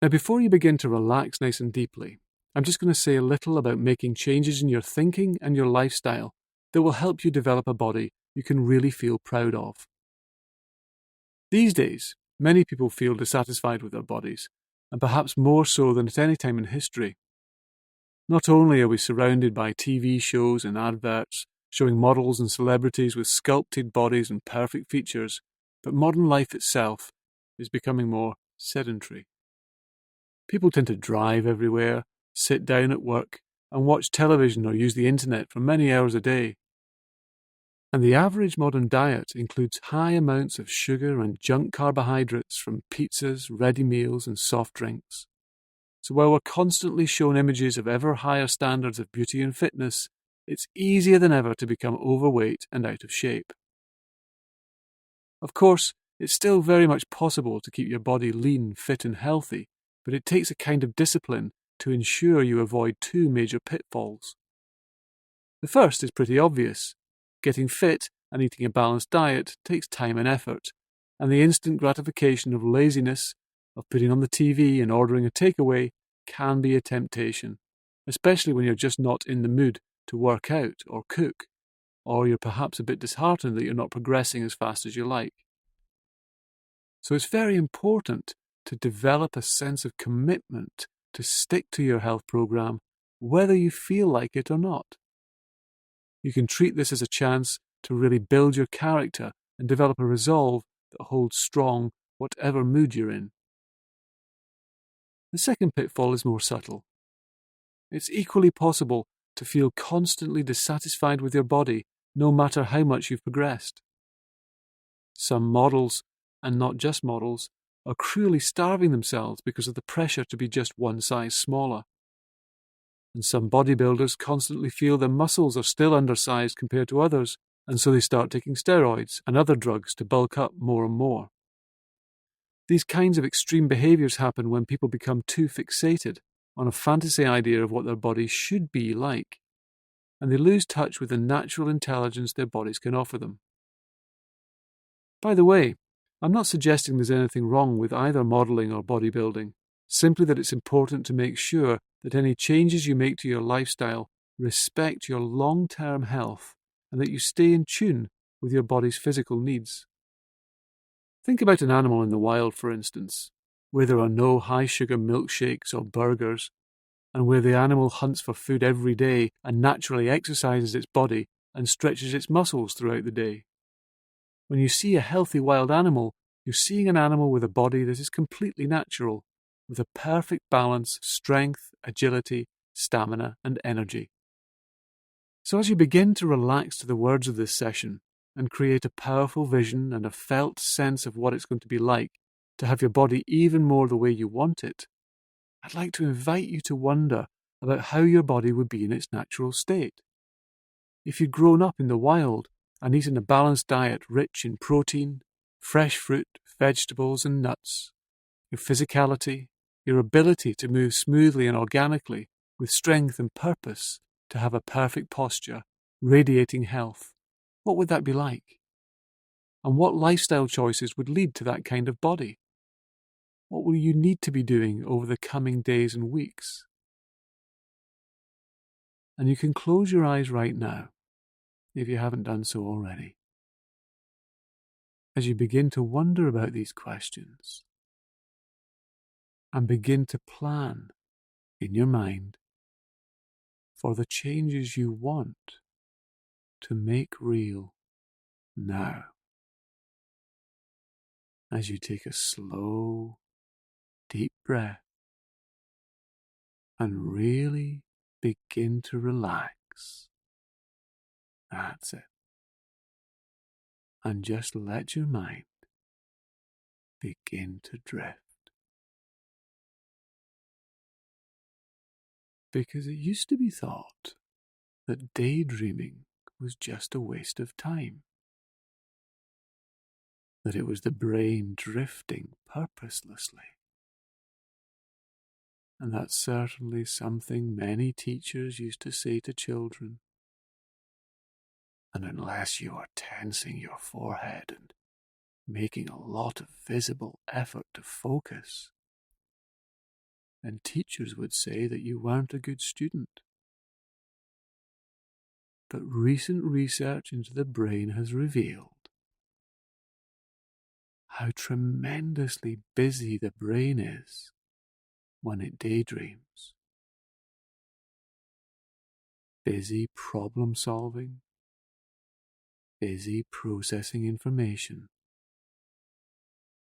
Now, before you begin to relax nice and deeply, I'm just going to say a little about making changes in your thinking and your lifestyle that will help you develop a body you can really feel proud of. These days, many people feel dissatisfied with their bodies, and perhaps more so than at any time in history. Not only are we surrounded by TV shows and adverts showing models and celebrities with sculpted bodies and perfect features, but modern life itself is becoming more sedentary. People tend to drive everywhere, sit down at work, and watch television or use the internet for many hours a day. And the average modern diet includes high amounts of sugar and junk carbohydrates from pizzas, ready meals, and soft drinks. So while we're constantly shown images of ever higher standards of beauty and fitness, it's easier than ever to become overweight and out of shape. Of course, it's still very much possible to keep your body lean, fit, and healthy, but it takes a kind of discipline to ensure you avoid two major pitfalls. The first is pretty obvious. Getting fit and eating a balanced diet takes time and effort, and the instant gratification of laziness, of putting on the TV and ordering a takeaway, can be a temptation, especially when you're just not in the mood to work out or cook, or you're perhaps a bit disheartened that you're not progressing as fast as you like. So it's very important to develop a sense of commitment to stick to your health program, whether you feel like it or not. You can treat this as a chance to really build your character and develop a resolve that holds strong whatever mood you're in. The second pitfall is more subtle. It's equally possible to feel constantly dissatisfied with your body, no matter how much you've progressed. Some models, and not just models, are cruelly starving themselves because of the pressure to be just one size smaller. And some bodybuilders constantly feel their muscles are still undersized compared to others, and so they start taking steroids and other drugs to bulk up more and more. These kinds of extreme behaviors happen when people become too fixated on a fantasy idea of what their bodies should be like, and they lose touch with the natural intelligence their bodies can offer them. By the way, I'm not suggesting there's anything wrong with either modeling or bodybuilding, simply that it's important to make sure that any changes you make to your lifestyle respect your long-term health and that you stay in tune with your body's physical needs. Think about an animal in the wild, for instance, where there are no high-sugar milkshakes or burgers, and where the animal hunts for food every day and naturally exercises its body and stretches its muscles throughout the day. When you see a healthy wild animal, you're seeing an animal with a body that is completely natural, with a perfect balance of strength, agility, stamina, and energy. So as you begin to relax to the words of this session and create a powerful vision and a felt sense of what it's going to be like to have your body even more the way you want it, I'd like to invite you to wonder about how your body would be in its natural state. If you'd grown up in the wild and eaten a balanced diet rich in protein, fresh fruit, vegetables, and nuts, your physicality, your ability to move smoothly and organically with strength and purpose, to have a perfect posture, radiating health, what would that be like? And what lifestyle choices would lead to that kind of body? What will you need to be doing over the coming days and weeks? And you can close your eyes right now, if you haven't done so already, as you begin to wonder about these questions and begin to plan in your mind for the changes you want to make real now. As you take a slow, deep breath and really begin to relax. That's it. And just let your mind begin to drift. Because it used to be thought that daydreaming was just a waste of time, that it was the brain drifting purposelessly. And that's certainly something many teachers used to say to children. And unless you are tensing your forehead and making a lot of visible effort to focus, and teachers would say that you weren't a good student. But recent research into the brain has revealed how tremendously busy the brain is when it daydreams. Busy problem solving, busy processing information,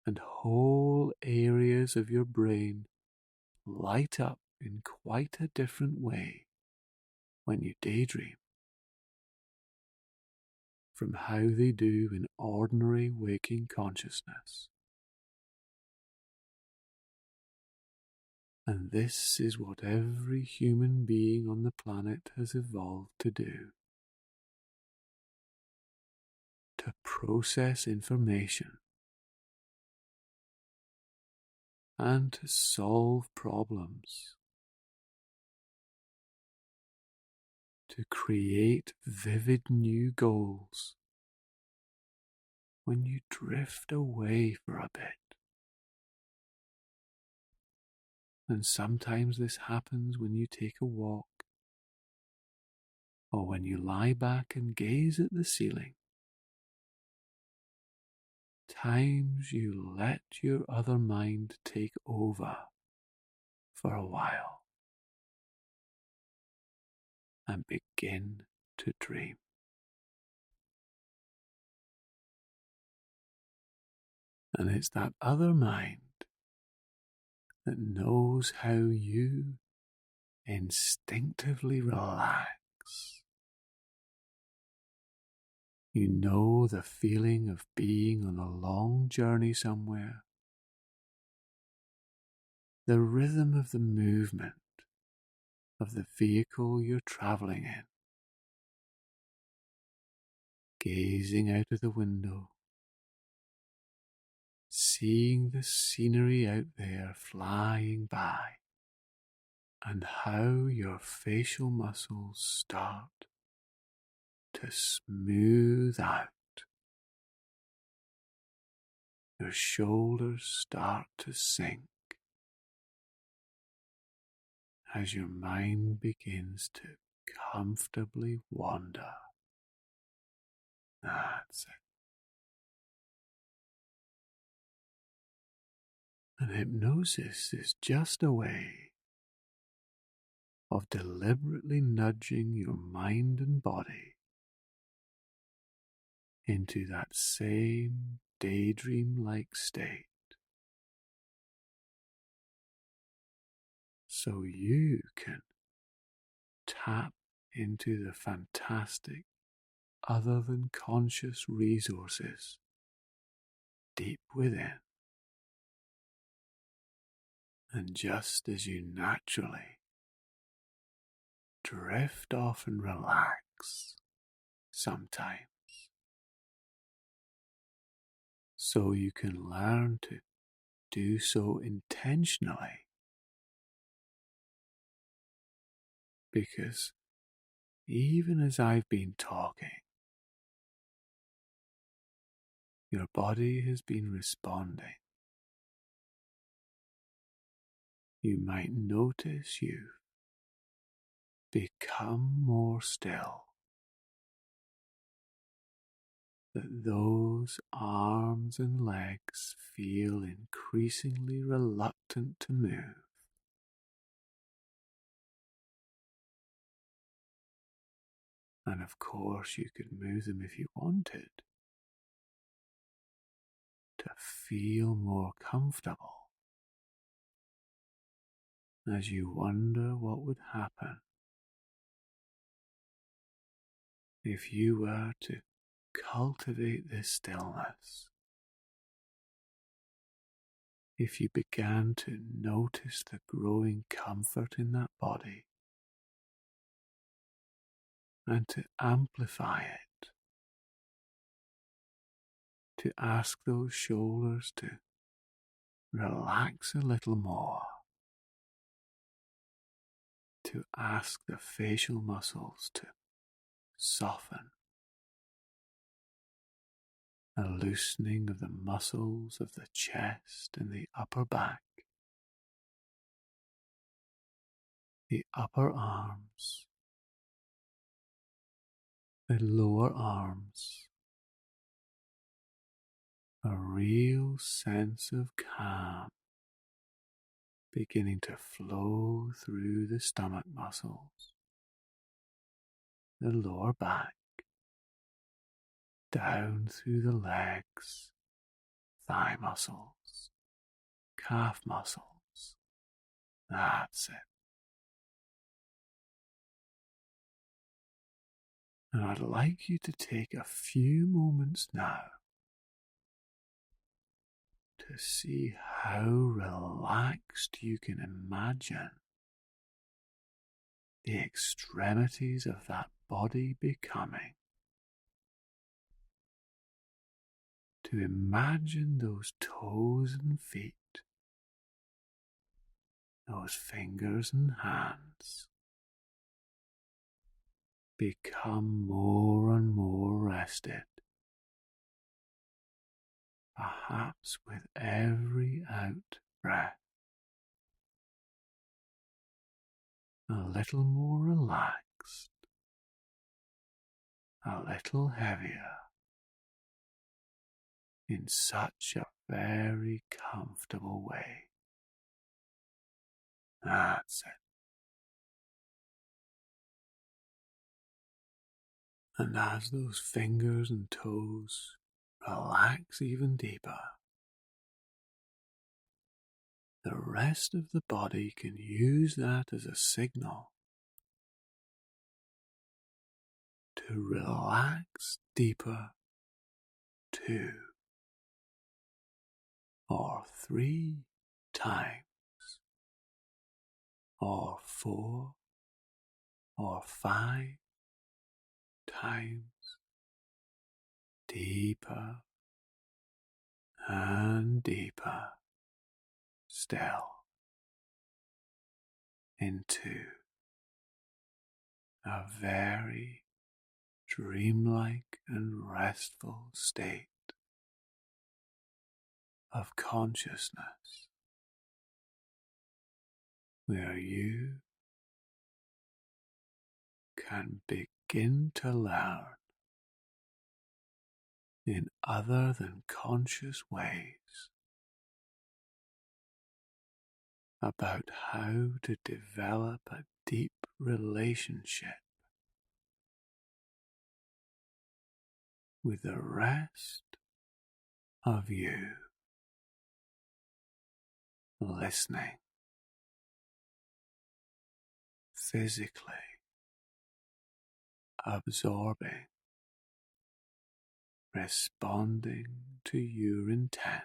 and whole areas of your brain light up in quite a different way when you daydream from how they do in ordinary waking consciousness. And this is what every human being on the planet has evolved to do. To process information and to solve problems, to create vivid new goals when you drift away for a bit. And sometimes this happens when you take a walk, or when you lie back and gaze at the ceiling. Times you let your other mind take over for a while and begin to dream. And it's that other mind that knows how you instinctively relax. You know the feeling of being on a long journey somewhere, the rhythm of the movement of the vehicle you're traveling in, gazing out of the window, seeing the scenery out there flying by, and how your facial muscles start to smooth out. Your shoulders start to sink as your mind begins to comfortably wander. That's it. And hypnosis is just a way of deliberately nudging your mind and body into that same daydream-like state, so you can tap into the fantastic other than conscious resources deep within. And just as you naturally drift off and relax sometimes, so you can learn to do so intentionally, because even as I've been talking, your body has been responding. You might notice you've become more still, that those arms and legs feel increasingly reluctant to move. And of course, you could move them if you wanted to feel more comfortable, as you wonder what would happen if you were to cultivate this stillness, if you began to notice the growing comfort in that body and to amplify it, to ask those shoulders to relax a little more, to ask the facial muscles to soften, a loosening of the muscles of the chest and the upper back, the upper arms, the lower arms, a real sense of calm beginning to flow through the stomach muscles, the lower back, down through the legs, thigh muscles, calf muscles. That's it. And I'd like you to take a few moments now to see how relaxed you can imagine the extremities of that body becoming. To imagine those toes and feet, those fingers and hands become more and more rested, perhaps with every out breath, a little more relaxed, a little heavier, in such a very comfortable way. That's it. And as those fingers and toes relax even deeper, the rest of the body can use that as a signal to relax deeper 2 or 3 times, or 4 or 5 times, deeper and deeper still into a very dreamlike and restful state of consciousness, where you can begin to learn in other than conscious ways about how to develop a deep relationship with the rest of you, listening physically, absorbing, responding to your intent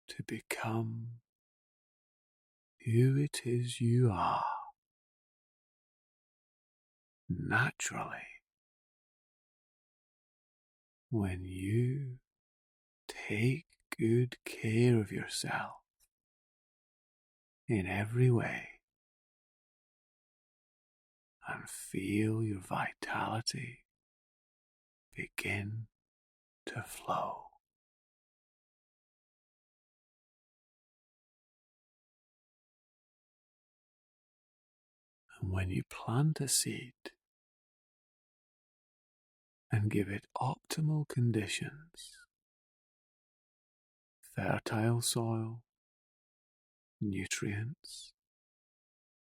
to become who it is you are naturally when you take good care of yourself in every way and feel your vitality begin to flow. And when you plant a seed and give it optimal conditions, fertile soil, nutrients,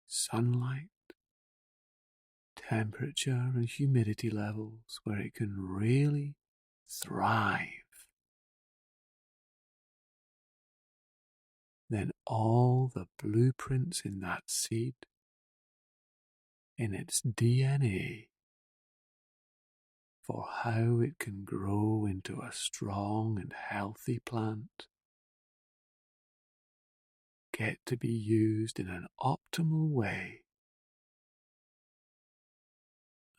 sunlight, temperature and humidity levels where it can really thrive, then all the blueprints in that seed, in its DNA, for how it can grow into a strong and healthy plant, get to be used in an optimal way,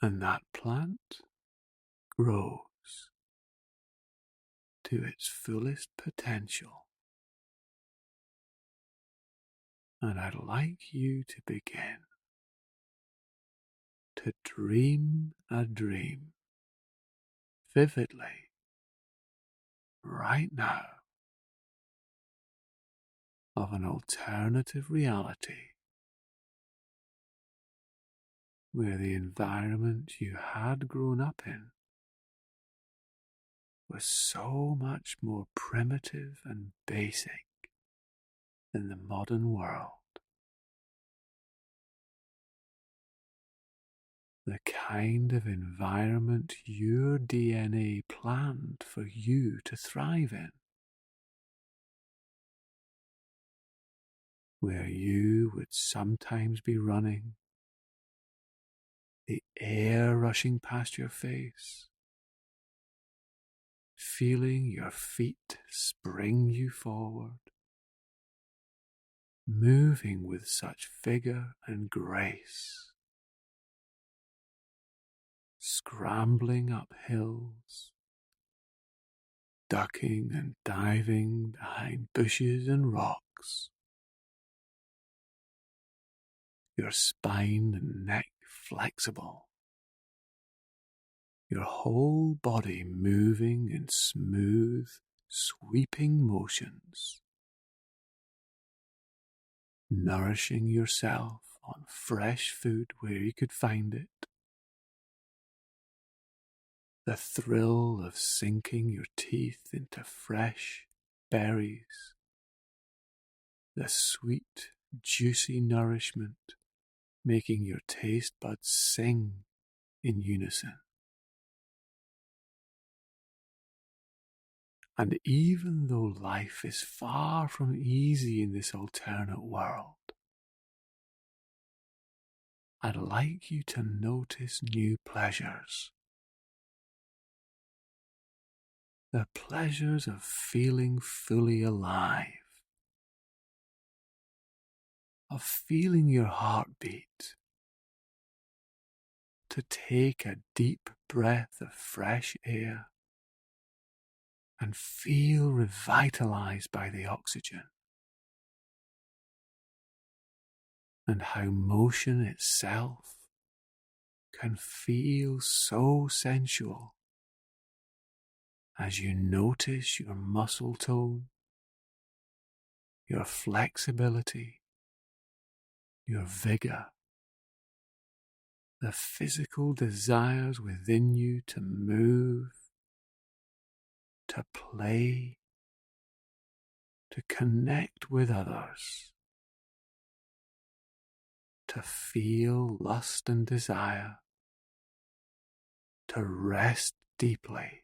and that plant grows to its fullest potential. And I'd like you to begin to dream a dream vividly right now of an alternative reality where the environment you had grown up in was so much more primitive and basic than the modern world. The kind of environment your DNA planned for you to thrive in, where you would sometimes be running, the air rushing past your face, feeling your feet spring you forward, moving with such vigor and grace, scrambling up hills, ducking and diving behind bushes and rocks, your spine and neck flexible, your whole body moving in smooth, sweeping motions, nourishing yourself on fresh food where you could find it, the thrill of sinking your teeth into fresh berries, the sweet, juicy nourishment making your taste buds sing in unison. And even though life is far from easy in this alternate world, I'd like you to notice new pleasures. The pleasures of feeling fully alive, of feeling your heart beat, to take a deep breath of fresh air and feel revitalized by the oxygen, and how motion itself can feel so sensual as you notice your muscle tone, your flexibility, your vigor, the physical desires within you to move, to play, to connect with others, to feel lust and desire, to rest deeply,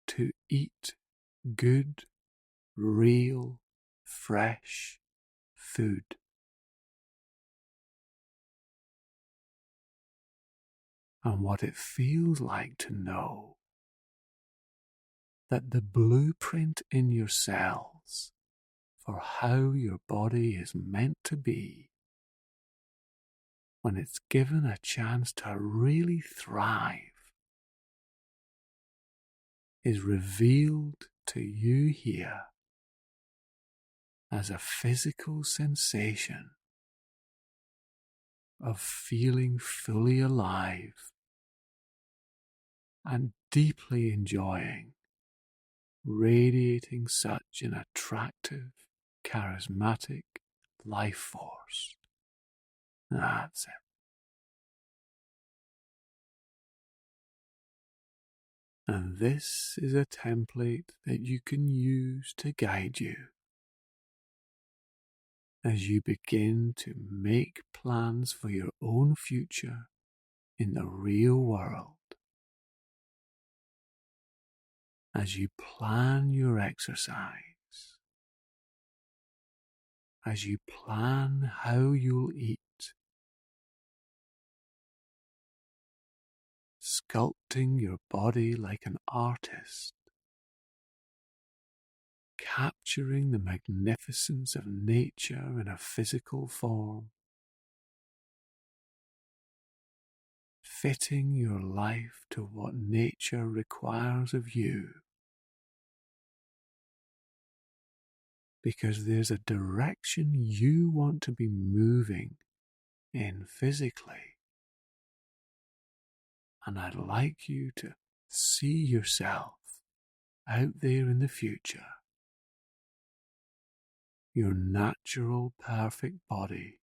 to eat good, real, fresh food. And what it feels like to know that the blueprint in your cells for how your body is meant to be, when it's given a chance to really thrive, is revealed to you here as a physical sensation of feeling fully alive and deeply enjoying radiating such an attractive, charismatic life force. That's it. And this is a template that you can use to guide you as you begin to make plans for your own future in the real world. As you plan your exercise, as you plan how you'll eat, sculpting your body like an artist, capturing the magnificence of nature in a physical form, fitting your life to what nature requires of you, because there's a direction you want to be moving in physically, and I'd like you to see yourself out there in the future, your natural, perfect body.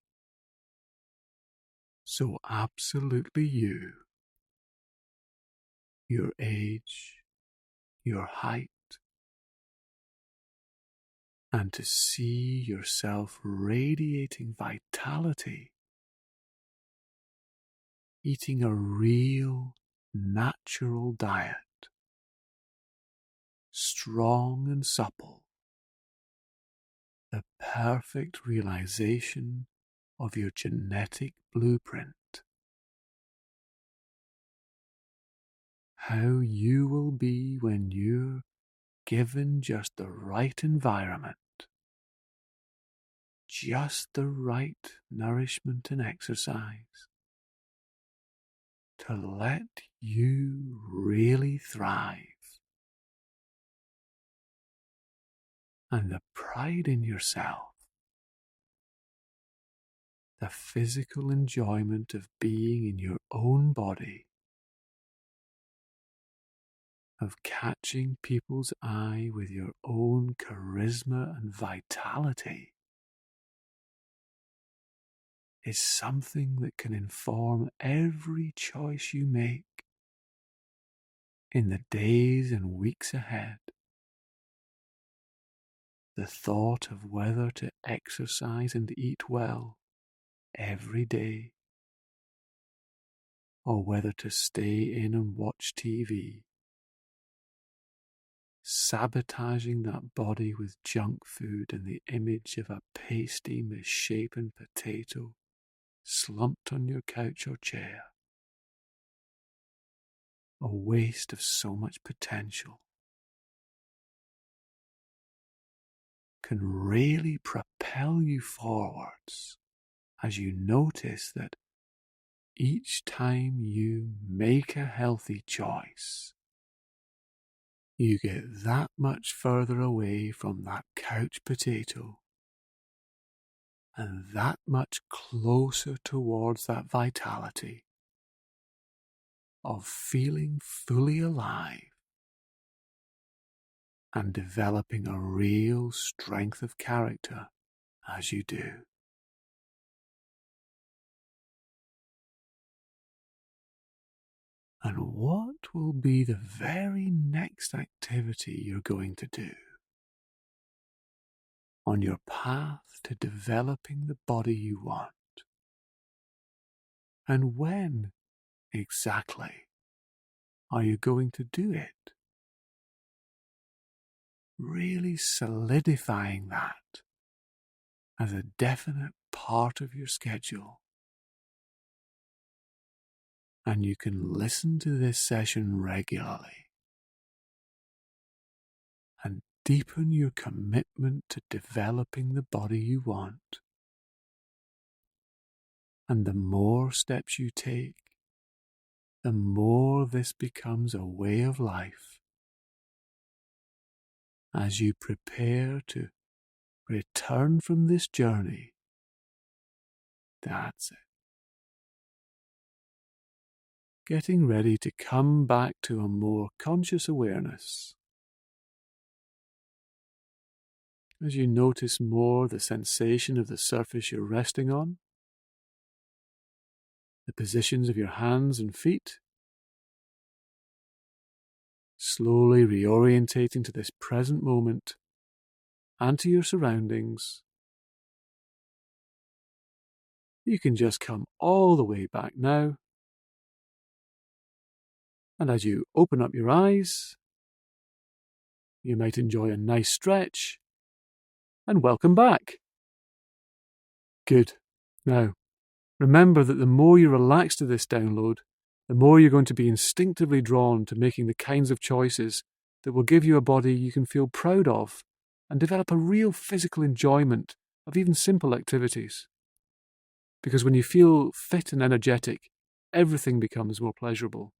So absolutely you, your age, your height, and to see yourself radiating vitality, eating a real, natural diet, strong and supple, the perfect realization of your genetic blueprint. How you will be when you're given just the right environment, just the right nourishment and exercise to let you really thrive. And the pride in yourself, the physical enjoyment of being in your own body, of catching people's eye with your own charisma and vitality, is something that can inform every choice you make in the days and weeks ahead. The thought of whether to exercise and eat well every day, or whether to stay in and watch TV, sabotaging that body with junk food and the image of a pasty, misshapen potato slumped on your couch or chair. A waste of so much potential. Can really propel you forwards as you notice that each time you make a healthy choice, you get that much further away from that couch potato and that much closer towards that vitality of feeling fully alive and developing a real strength of character as you do. And what will be the very next activity you're going to do on your path to developing the body you want? And when exactly are you going to do it? Really solidifying that as a definite part of your schedule. And you can listen to this session regularly and deepen your commitment to developing the body you want. And the more steps you take, the more this becomes a way of life as you prepare to return from this journey. That's it. Getting ready to come back to a more conscious awareness. As you notice more the sensation of the surface you're resting on, the positions of your hands and feet, slowly reorientating to this present moment and to your surroundings, you can just come all the way back now. And as you open up your eyes, you might enjoy a nice stretch, and welcome back. Good. Now, remember that the more you relax to this download, the more you're going to be instinctively drawn to making the kinds of choices that will give you a body you can feel proud of and develop a real physical enjoyment of even simple activities. Because when you feel fit and energetic, everything becomes more pleasurable.